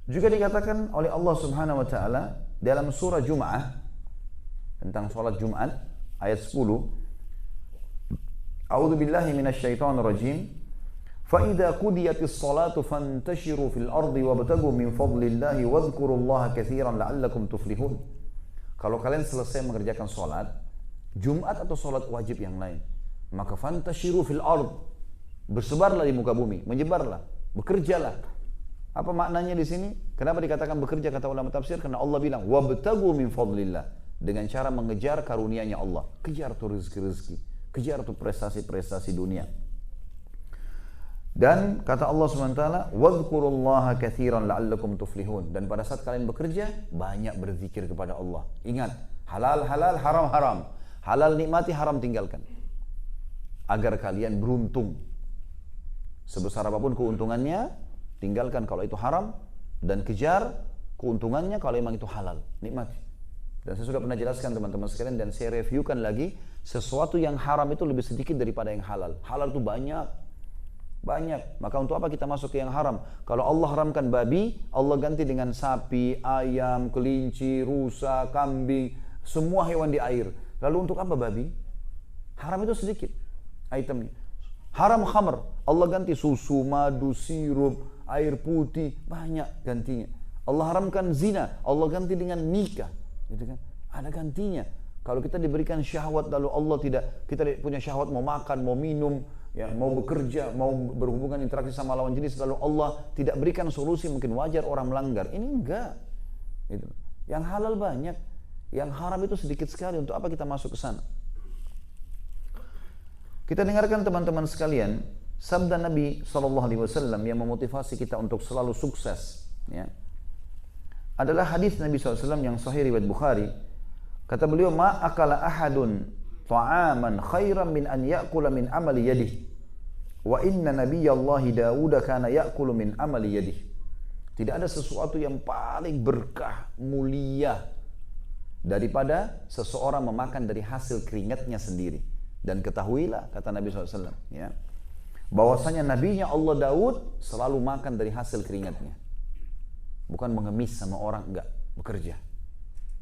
Juga dikatakan oleh Allah Subhanahu wa taala dalam surah Jum'ah tentang salat Jumat ayat 10, A'udzu billahi minasyaitonir rajim. Fa idza qudiyatis salatu fantashiru fil ardi wabtagu min fadlillahi wadhkurullaha katsiran la'allakum tuflihun. Kalau kalian selesai mengerjakan salat Jumat atau salat wajib yang lain, maka fantashiru fil ard, bersebarlah di muka bumi, menyebarlah, bekerjalah. Apa maknanya di sini? Kenapa dikatakan bekerja kata ulama tafsir? Karena Allah bilang wabtagu min fadlillah, dengan cara mengejar karunia-Nya Allah. Kejar tuh rezeki-rezeki, kejar tuh prestasi-prestasi dunia. Dan kata Allah SWT, wadhkurullaha katsiran la'allakum tuflihun. Dan pada saat kalian bekerja, banyak berzikir kepada Allah. Ingat, halal halal, haram haram. Halal nikmati, haram tinggalkan. Agar kalian beruntung. Sebesar apapun keuntungannya, tinggalkan kalau itu haram, dan kejar keuntungannya kalau memang itu halal. Nikmati. Dan saya sudah pernah jelaskan teman-teman sekalian, dan saya reviewkan lagi, sesuatu yang haram itu lebih sedikit daripada yang halal. Halal itu banyak. Maka untuk apa kita masuk ke yang haram? Kalau Allah haramkan babi, Allah ganti dengan sapi, ayam, kelinci, rusa, kambing, semua hewan di air. Lalu untuk apa babi? Haram itu sedikit itemnya. Haram khamr, Allah ganti susu, madu, sirup, air putih, banyak gantinya. Allah haramkan zina, Allah ganti dengan nikah, gitu kan? Ada gantinya. Kalau kita diberikan syahwat lalu Allah tidak, kita punya syahwat mau makan, mau minum, ya, mau bekerja, mau berhubungan interaksi sama lawan jenis, lalu Allah tidak berikan solusi, mungkin wajar orang melanggar. Ini enggak. Gitu. Yang halal banyak, yang haram itu sedikit sekali. Untuk apa kita masuk ke sana? Kita dengarkan teman-teman sekalian, sabda Nabi SAW yang memotivasi kita untuk selalu sukses. Ya. Adalah hadis Nabi SAW yang sahih riwayat Bukhari. Kata beliau, ma akala ahadun ta'aman khairan min an ya'kula min amali yadihi. Wa inna nabiyallahi Dawud kana ya'kulu min amali yadihi. Tidak ada sesuatu yang paling berkah, mulia daripada seseorang memakan dari hasil keringatnya sendiri. Dan ketahuilah, kata Nabi SAW, ya, bahwasanya nabinya Allah Daud selalu makan dari hasil keringatnya. Bukan mengemis sama orang, enggak, bekerja.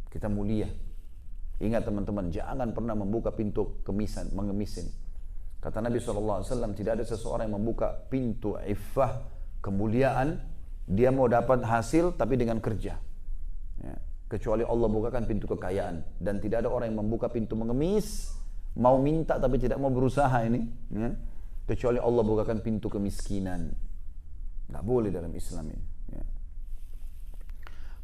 Kita mulia. Ingat teman-teman, jangan pernah membuka pintu kemisan, mengemis ini. Kata Nabi SAW, tidak ada seseorang yang membuka pintu iffah, kemuliaan, dia mau dapat hasil tapi dengan kerja. Ya. Kecuali Allah bukakan pintu kekayaan. Dan tidak ada orang yang membuka pintu mengemis, mau minta tapi tidak mau berusaha ini. Ya. Kecuali Allah bukakan pintu kemiskinan. Nggak boleh dalam Islam ini. Ya.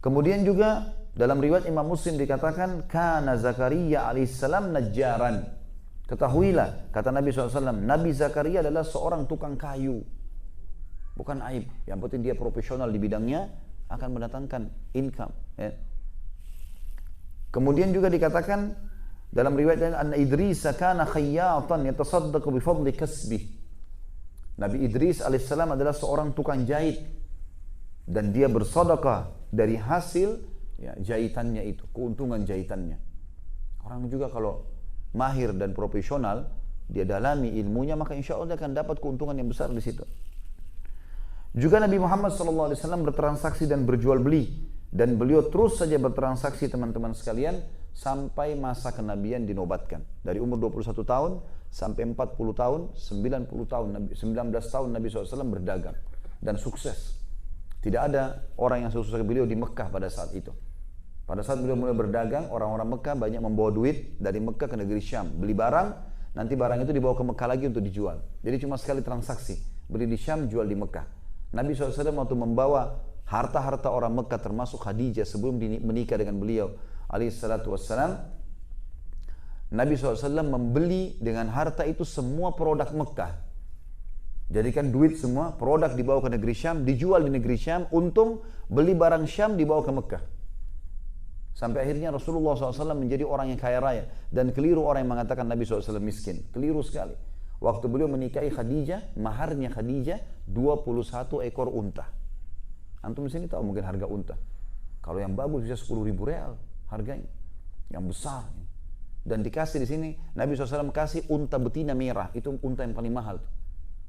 Kemudian juga dalam riwayat Imam Muslim dikatakan, kana Zakaria alaihissalam najjaran. Ketahuilah, kata Nabi SAW, Nabi Zakaria adalah seorang tukang kayu. Bukan aib, yang penting dia profesional di bidangnya, akan mendatangkan income. Ya. Kemudian juga dikatakan dalam riwayat lain, anna Idris kana khayyatan yatasaddaqu bi fadli kasbih. Nabi Idris alaihissalam adalah seorang tukang jahit, dan dia bersedekah dari hasil, ya, jahitannya itu, keuntungan jahitannya. Orang juga kalau mahir dan profesional, dia dalami ilmunya, maka insya Allah dia akan dapat keuntungan yang besar di situ. Juga Nabi Muhammad SAW bertransaksi dan berjual beli, dan beliau terus saja bertransaksi teman-teman sekalian sampai masa kenabian dinobatkan. Dari umur 21 tahun sampai 40 tahun, 90 tahun, 19 tahun Nabi SAW berdagang dan sukses. Tidak ada orang yang sukses beliau di Mekah pada saat itu. Pada saat beliau mulai berdagang, orang-orang Mekah banyak membawa duit dari Mekah ke negeri Syam. Beli barang, nanti barang itu dibawa ke Mekah lagi untuk dijual. Jadi cuma sekali transaksi. Beli di Syam, jual di Mekah. Nabi SAW waktu membawa harta-harta orang Mekah termasuk Khadijah sebelum menikah dengan beliau alaihissalatu wassalam, Nabi SAW membeli dengan harta itu semua produk Mekah. Jadikan duit semua, produk dibawa ke negeri Syam, dijual di negeri Syam, untung beli barang Syam dibawa ke Mekah. Sampai akhirnya Rasulullah SAW menjadi orang yang kaya raya. Dan keliru orang yang mengatakan Nabi SAW miskin. Keliru sekali. Waktu beliau menikahi Khadijah, maharnya Khadijah 21 ekor unta. Antum di sini tahu mungkin harga unta. Kalau yang bagus bisa 10.000 real harganya. Yang besar. Dan dikasih di sini, Nabi SAW kasih unta betina merah. Itu unta yang paling mahal.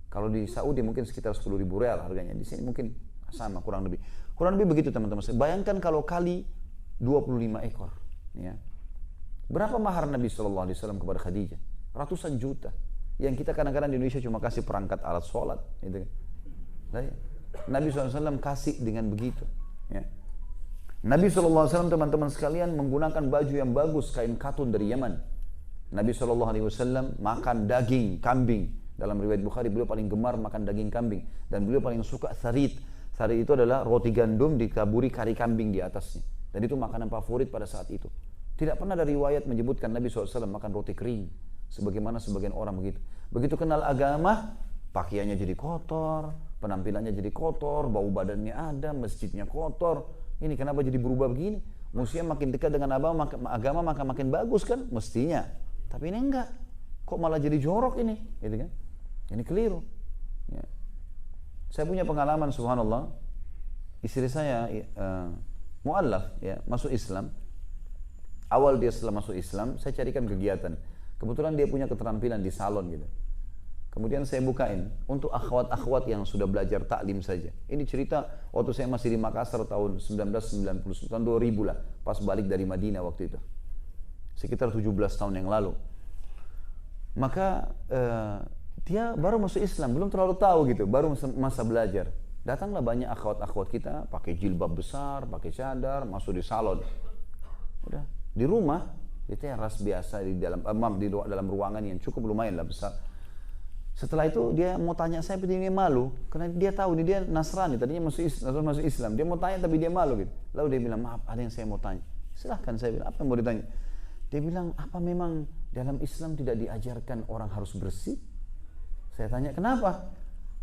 Kalau di Saudi mungkin sekitar 10.000 real harganya. Di sini mungkin sama kurang lebih. Kurang lebih begitu teman-teman. Bayangkan kalau kali 25 ekor. Ya. Berapa mahar Nabi SAW kepada Khadijah? Ratusan juta. Yang kita kadang-kadang di Indonesia cuma kasih perangkat alat sholat. Gitu. Nabi SAW kasih dengan begitu. Ya. Nabi SAW teman-teman sekalian menggunakan baju yang bagus, kain katun dari Yaman. Nabi SAW makan daging kambing. Dalam riwayat Bukhari beliau paling gemar makan daging kambing. Dan beliau paling suka sarit. Sarit itu adalah roti gandum ditaburi kari kambing di atasnya. Dan itu makanan favorit pada saat itu. Tidak pernah ada riwayat menyebutkan Nabi SAW makan roti kering. Sebagaimana sebagian orang begitu. Begitu kenal agama, pakaiannya jadi kotor, penampilannya jadi kotor, bau badannya ada, masjidnya kotor. Ini kenapa jadi berubah begini? Mestinya makin dekat dengan agama maka makin bagus kan? Mestinya. Tapi ini enggak. Kok malah jadi jorok ini? Gitu kan? Ini keliru. Ya. Saya punya pengalaman subhanallah. Istri saya mu'allaf, ya, masuk Islam. Awal dia setelah masuk Islam, saya carikan kegiatan. Kebetulan dia punya keterampilan di salon gitu. Kemudian saya bukain untuk akhwat-akhwat yang sudah belajar taklim saja. Ini cerita waktu saya masih di Makassar tahun 1990, tahun 2000 lah. Pas balik dari Madinah waktu itu. Sekitar 17 tahun yang lalu. Maka dia baru masuk Islam, belum terlalu tahu gitu, baru masa belajar. Datanglah banyak akhwat-akhwat kita pakai jilbab besar, pakai cadar, masuk di salon. Udah, di rumah, di teras biasa, di dalam ruangan yang cukup lumayan lah besar. Setelah itu dia mau tanya saya, tapi dia malu karena dia tahu ini dia Nasrani, tadinya masuk Islam. Dia mau tanya tapi dia malu gitu. Lalu dia bilang, maaf ada yang saya mau tanya. Silahkan, saya bilang, apa yang mau ditanya? Dia bilang, apa memang dalam Islam tidak diajarkan orang harus bersih? Saya tanya, kenapa?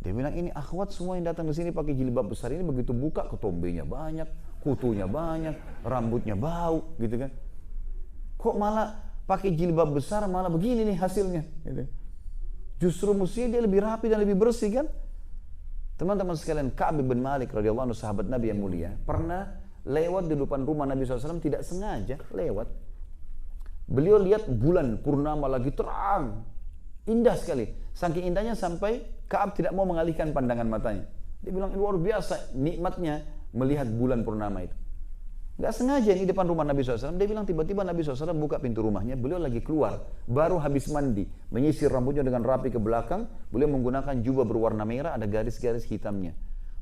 Dia bilang, ini akhwat semua yang datang ke sini pakai jilbab besar ini begitu buka ketombenya banyak, kutunya banyak, rambutnya bau, gitu kan? Kok malah pakai jilbab besar malah begini nih hasilnya? Gitu. Justru mestinya dia lebih rapi dan lebih bersih kan? Teman-teman sekalian, Ka'ab bin Malik radhiyallahu anhu sahabat Nabi yang mulia pernah lewat di depan rumah Nabi SAW, tidak sengaja lewat. Beliau lihat bulan purnama lagi terang, indah sekali. Saking indahnya sampai Ka'ab tidak mau mengalihkan pandangan matanya. Dia bilang luar biasa nikmatnya melihat bulan purnama itu. Gak sengaja ini depan rumah Nabi SAW, dia bilang tiba-tiba Nabi SAW buka pintu rumahnya, beliau lagi keluar, baru habis mandi, menyisir rambutnya dengan rapi ke belakang, beliau menggunakan jubah berwarna merah, ada garis-garis hitamnya.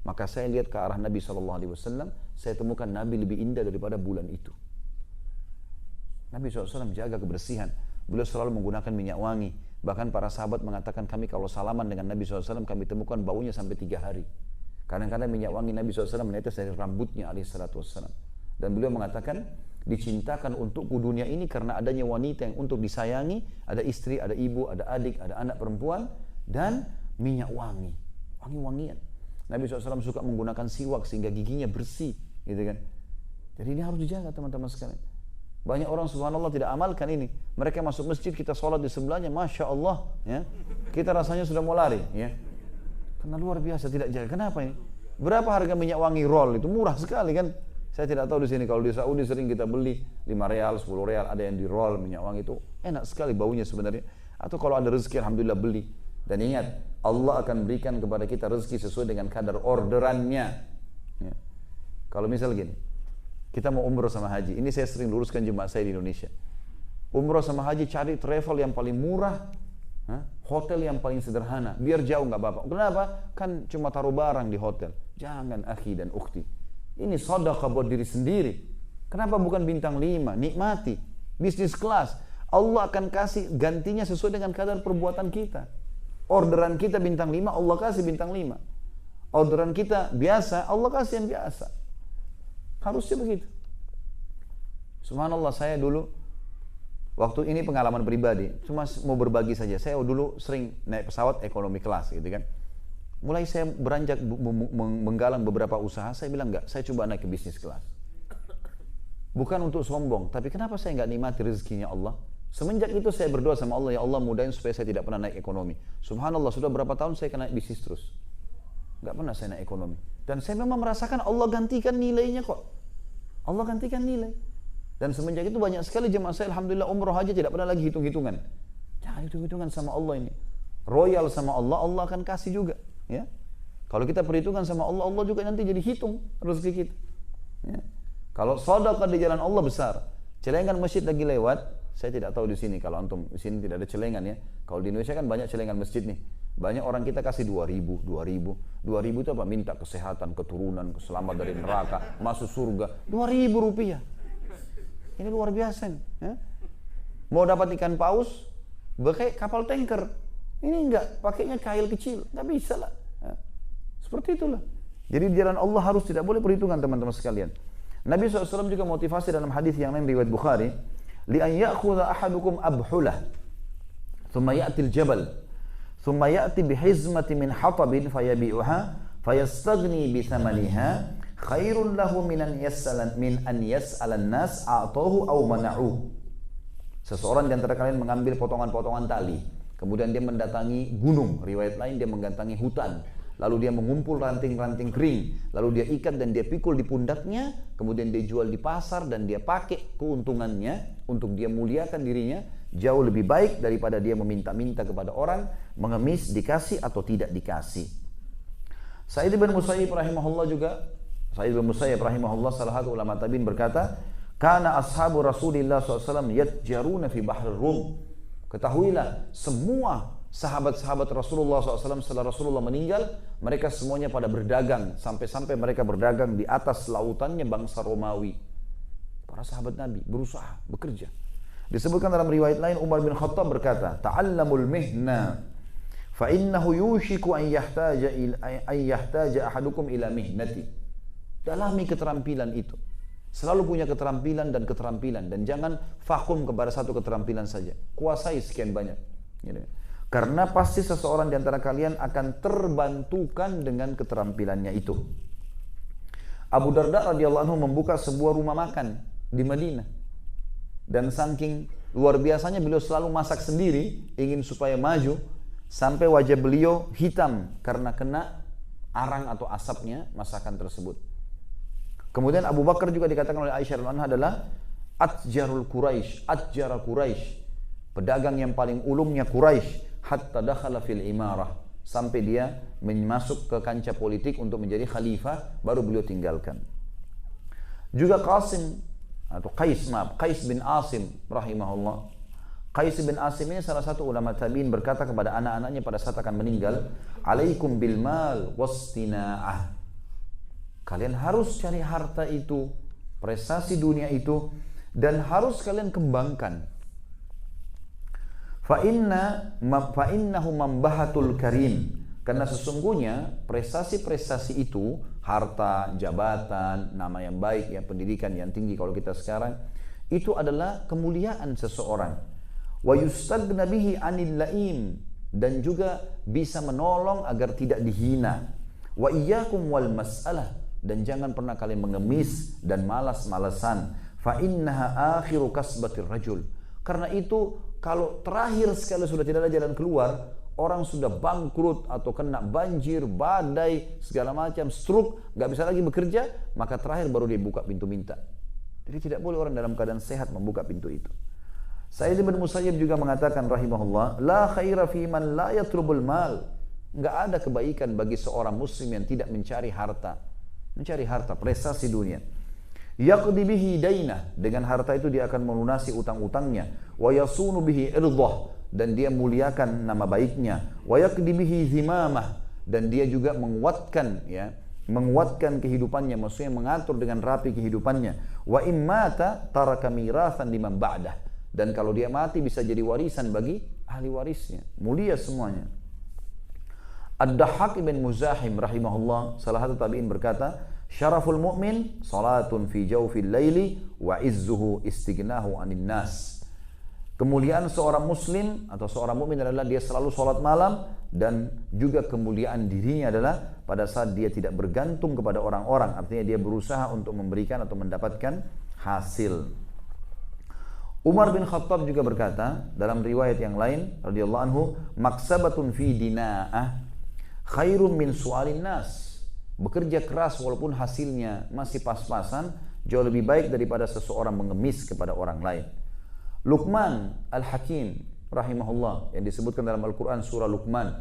Maka saya lihat ke arah Nabi SAW, saya temukan Nabi lebih indah daripada bulan itu. Nabi SAW jaga kebersihan, beliau selalu menggunakan minyak wangi, bahkan para sahabat mengatakan kami kalau salaman dengan Nabi SAW, kami temukan baunya sampai 3 hari. Kadang-kadang minyak wangi Nabi SAW menetes dari rambutnya alaihissalam. Dan beliau mengatakan, dicintakan untukku dunia ini karena adanya wanita yang untuk disayangi, ada istri, ada ibu, ada adik, ada anak perempuan, dan minyak wangi, wangi-wangian. Nabi SAW suka menggunakan siwak sehingga giginya bersih, gitu kan. Jadi ini harus dijaga teman-teman sekalian. Banyak orang subhanallah tidak amalkan ini. Mereka masuk masjid, kita sholat di sebelahnya, Masya Allah, ya. Kita rasanya sudah mau lari, ya. Karena luar biasa tidak jaga. Kenapa ini? Berapa harga minyak wangi roll itu? Murah sekali kan. Saya tidak tahu di sini, kalau di Saudi sering kita beli 5 real, 10 real, ada yang di roll minyak wangi itu enak sekali baunya sebenarnya. Atau kalau ada rezeki alhamdulillah beli. Dan ingat, Allah akan berikan kepada kita rezeki sesuai dengan kadar orderannya. Ya. Kalau misal gini, kita mau umroh sama haji, ini saya sering luruskan jemaah saya di Indonesia. Umroh sama haji cari travel yang paling murah, hotel yang paling sederhana, biar jauh nggak apa-apa. Kenapa? Kan cuma taruh barang di hotel. Jangan akhi dan ukhti. Ini sedekah buat diri sendiri. Kenapa bukan bintang 5? Nikmati. Bisnis kelas. Allah akan kasih gantinya sesuai dengan kadar perbuatan kita. Orderan kita bintang 5, Allah kasih bintang 5. Orderan kita biasa, Allah kasih yang biasa. Harusnya begitu. Subhanallah, saya dulu, waktu ini pengalaman pribadi, cuma mau berbagi saja. Saya dulu sering naik pesawat ekonomi kelas gitu kan. Mulai saya beranjak menggalang beberapa usaha, saya bilang enggak, saya coba naik ke bisnis kelas. Bukan untuk sombong, tapi kenapa saya enggak nikmati rezekinya Allah? Semenjak itu saya berdoa sama Allah, ya Allah mudahin supaya saya tidak pernah naik ekonomi. Subhanallah, sudah berapa tahun saya naik bisnis terus. Enggak pernah saya naik ekonomi. Dan saya memang merasakan Allah gantikan nilainya kok. Allah gantikan nilai. Dan semenjak itu banyak sekali jemaah saya, alhamdulillah umroh aja tidak pernah lagi hitung-hitungan. Jangan hitung-hitungan sama Allah ini. Royal sama Allah, Allah akan kasih juga. Ya, Kalau kita perhitungkan sama Allah, Allah juga nanti jadi hitung rezeki kita. Ya. Kalau sedekah di jalan Allah besar. Celengan masjid lagi lewat, saya tidak tahu di sini, kalau antum di sini tidak ada celengan ya. Kalau di Indonesia kan banyak celengan masjid nih. Banyak orang kita kasih 2.000 itu apa? Minta kesehatan, keturunan, selamat dari neraka, masuk surga. 2.000 rupiah. Ini luar biasa nih. Ya? Mau dapat ikan paus, pakai kapal tanker. Ini enggak, pakainya kail kecil. Enggak bisa lah. Ya. Seperti itulah. Jadi di jalan Allah harus tidak boleh perhitungan teman-teman sekalian. Nabi SAW juga motivasi dalam hadis yang lain riwayat Bukhari, li an ya'khudha ahadukum abhulah, thumma ya'ti al-jabal, thumma ya'ti bihizmati min hatabin fayabi'uha, fayastaghni bi thamaniha, khairun lahu min an yas'ala an-nas a'tahu aw mana'uhu. Seseorang di antara kalian mengambil potongan-potongan tali, kemudian dia mendatangi gunung, riwayat lain dia mendatangi hutan. Lalu dia mengumpul ranting-ranting kering, lalu dia ikat dan dia pikul di pundaknya, kemudian dia jual di pasar dan dia pakai keuntungannya untuk dia muliakan dirinya, jauh lebih baik daripada dia meminta-minta kepada orang, mengemis dikasih atau tidak dikasih. Sa'id bin Musayyib rahimahullah juga, Sa'id bin Musayyib rahimahullah salah satu ulama tabi'in berkata, kana ashabu Rasulillah SAW yatjaruna fi bahri Rum. Ketahuilah semua sahabat-sahabat Rasulullah SAW setelah Rasulullah meninggal, mereka semuanya pada berdagang, sampai-sampai mereka berdagang di atas lautannya bangsa Romawi. Para sahabat Nabi berusaha, bekerja. Disebutkan dalam riwayat lain, Umar bin Khattab berkata, ta'allamul mihna, fa innahu yushiku an yahtaja ahadukum ila mihnati. Dalami keterampilan itu. Selalu punya keterampilan, dan jangan vakum kepada satu keterampilan saja. Kuasai sekian banyak. Gitu. Karena pasti seseorang di antara kalian akan terbantukan dengan keterampilannya itu. Abu Darda radhiyallahu anhu membuka sebuah rumah makan di Madinah. Dan saking luar biasanya beliau selalu masak sendiri, ingin supaya maju, sampai wajah beliau hitam karena kena arang atau asapnya masakan tersebut. Kemudian Abu Bakar juga dikatakan oleh Aisyah radhiyallahu anha adalah atjarul Quraisy, atjara Quraisy, pedagang yang paling ulungnya Quraisy. Hatta dakhala fil imarah, sampai dia masuk ke kancah politik untuk menjadi khalifah, baru beliau tinggalkan. Juga Qais bin Asim rahimahullah. Qais bin Asim ini salah satu ulama tabi'in berkata kepada anak-anaknya pada saat akan meninggal, alaikum bil mal wastina'ah. Kalian harus cari harta itu, prestasi dunia itu, dan harus kalian kembangkan. Fa'innahu mambahatul karim. Karena sesungguhnya prestasi-prestasi itu, harta, jabatan, nama yang baik, ya, pendidikan yang tinggi kalau kita sekarang, itu adalah kemuliaan seseorang. Wa yustagna bihi 'anil la'im, dan juga bisa menolong agar tidak dihina. Wa iyyakum wal mas'alah, dan jangan pernah kalian mengemis dan malas-malasan. Fa innaha akhiru kasbatir rajul. Karena itu kalau terakhir sekali sudah tidak ada jalan keluar, orang sudah bangkrut atau kena banjir, badai, segala macam, stroke, nggak bisa lagi bekerja, maka terakhir baru dia buka pintu minta. Jadi tidak boleh orang dalam keadaan sehat membuka pintu itu. Sa'id bin Musayyib juga mengatakan rahimahullah, la khaira fi man la yatrubul mal. Nggak ada kebaikan bagi seorang muslim yang tidak mencari harta, prestasi dunia. Yaqdi bihi dainah, dengan harta itu dia akan melunasi utang-utangnya. Wa yasunu bihi irdah, dan dia muliakan nama baiknya. Wa yaqdi bihi zimamah, dan dia juga menguatkan kehidupannya, maksudnya mengatur dengan rapi kehidupannya. Wa immata taraka mirathan liman ba'dah, dan kalau dia mati bisa jadi warisan bagi ahli warisnya. Mulia semuanya. Ad-Dahhak ibn Muzahim rahimahullah, salah satu tabi'in berkata, syaraful mu'min salatun fi jawfil laili wa izzuhu istighnahu 'anil nas. Kemuliaan seorang muslim atau seorang mukmin adalah dia selalu salat malam, dan juga kemuliaan dirinya adalah pada saat dia tidak bergantung kepada orang-orang, artinya dia berusaha untuk memberikan atau mendapatkan hasil. Umar bin Khattab juga berkata dalam riwayat yang lain radhiyallahu anhu, maksabatun fi dina'ah khairun min su'alin nas. Bekerja keras walaupun hasilnya masih pas-pasan jauh lebih baik daripada seseorang mengemis kepada orang lain. Luqman Al-Hakim rahimahullah yang disebutkan dalam Al-Quran surah Luqman,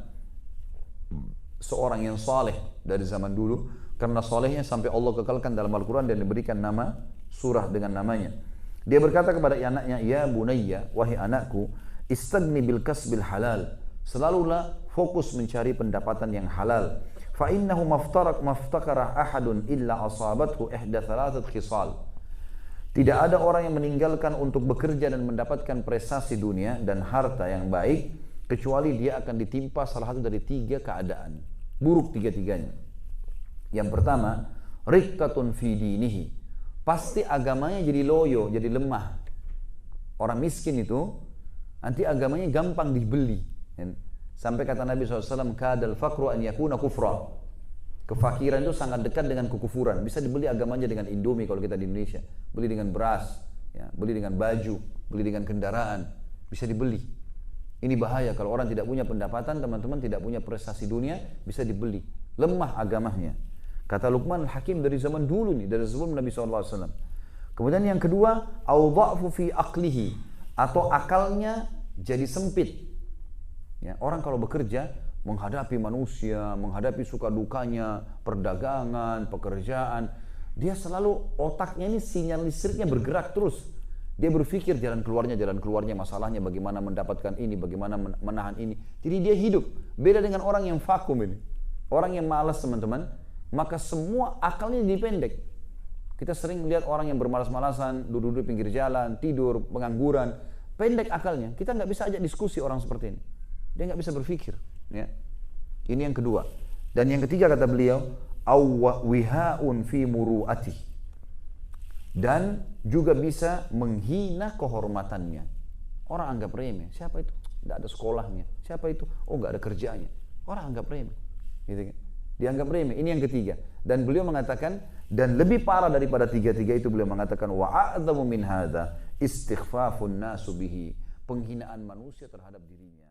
seorang yang saleh dari zaman dulu, karena solehnya sampai Allah kekalkan dalam Al-Quran dan diberikan nama surah dengan namanya. Dia berkata kepada anaknya, ya bunayya, wahai anakku, istagni bil kasbil halal, selalulah fokus mencari pendapatan yang halal. Fa innahu maftakara ahadun illa asabathu ihda thalathat khisal. Tidak ada orang yang meninggalkan untuk bekerja dan mendapatkan prestasi dunia dan harta yang baik, kecuali dia akan ditimpa salah satu dari 3 keadaan buruk, 3-tiganya. Yang pertama, riqqatun fi dinihi, pasti agamanya jadi loyo, jadi lemah. Orang miskin itu nanti agamanya gampang dibeli. Sampai kata Nabi SAW, kadal faqru an yakuna kufra. Kefakiran itu sangat dekat dengan kekufuran. Bisa dibeli agamanya dengan Indomie kalau kita di Indonesia, beli dengan beras, ya, beli dengan baju, beli dengan kendaraan, bisa dibeli. Ini bahaya kalau orang tidak punya pendapatan, teman-teman, tidak punya prestasi dunia, bisa dibeli. Lemah agamanya. Kata Luqman Al-Hakim dari zaman dulu nih, dari sebelum Nabi SAW. Kemudian yang kedua, awdha'fu fi aqlihi, atau akalnya jadi sempit. Ya, orang kalau bekerja menghadapi manusia, menghadapi suka dukanya, perdagangan, pekerjaan, dia selalu otaknya ini sinyal listriknya bergerak terus. Dia berpikir jalan keluarnya, masalahnya bagaimana mendapatkan ini, bagaimana menahan ini. Jadi dia hidup. Beda dengan orang yang vakum ini. Orang yang malas, teman-teman, maka semua akalnya jadi pendek. Kita sering melihat orang yang bermalas-malasan, duduk-duduk pinggir jalan, tidur, pengangguran, pendek akalnya. Kita nggak bisa ajak diskusi orang seperti ini. Dia nggak bisa berpikir. Ya. Ini yang kedua. Dan yang ketiga kata beliau, wihaun fi muru'ati, dan juga bisa menghina kehormatannya. Orang anggap remeh. Siapa itu? Tidak ada sekolahnya. Siapa itu? Oh, nggak ada kerjanya. Orang anggap remeh. Gitu kan? Dianggap remeh. Ini yang ketiga. Dan beliau mengatakan, dan lebih parah daripada 3-3 itu, beliau mengatakan wa a'dhamu min hadza istighfafun nasu bihi, penghinaan manusia terhadap dirinya.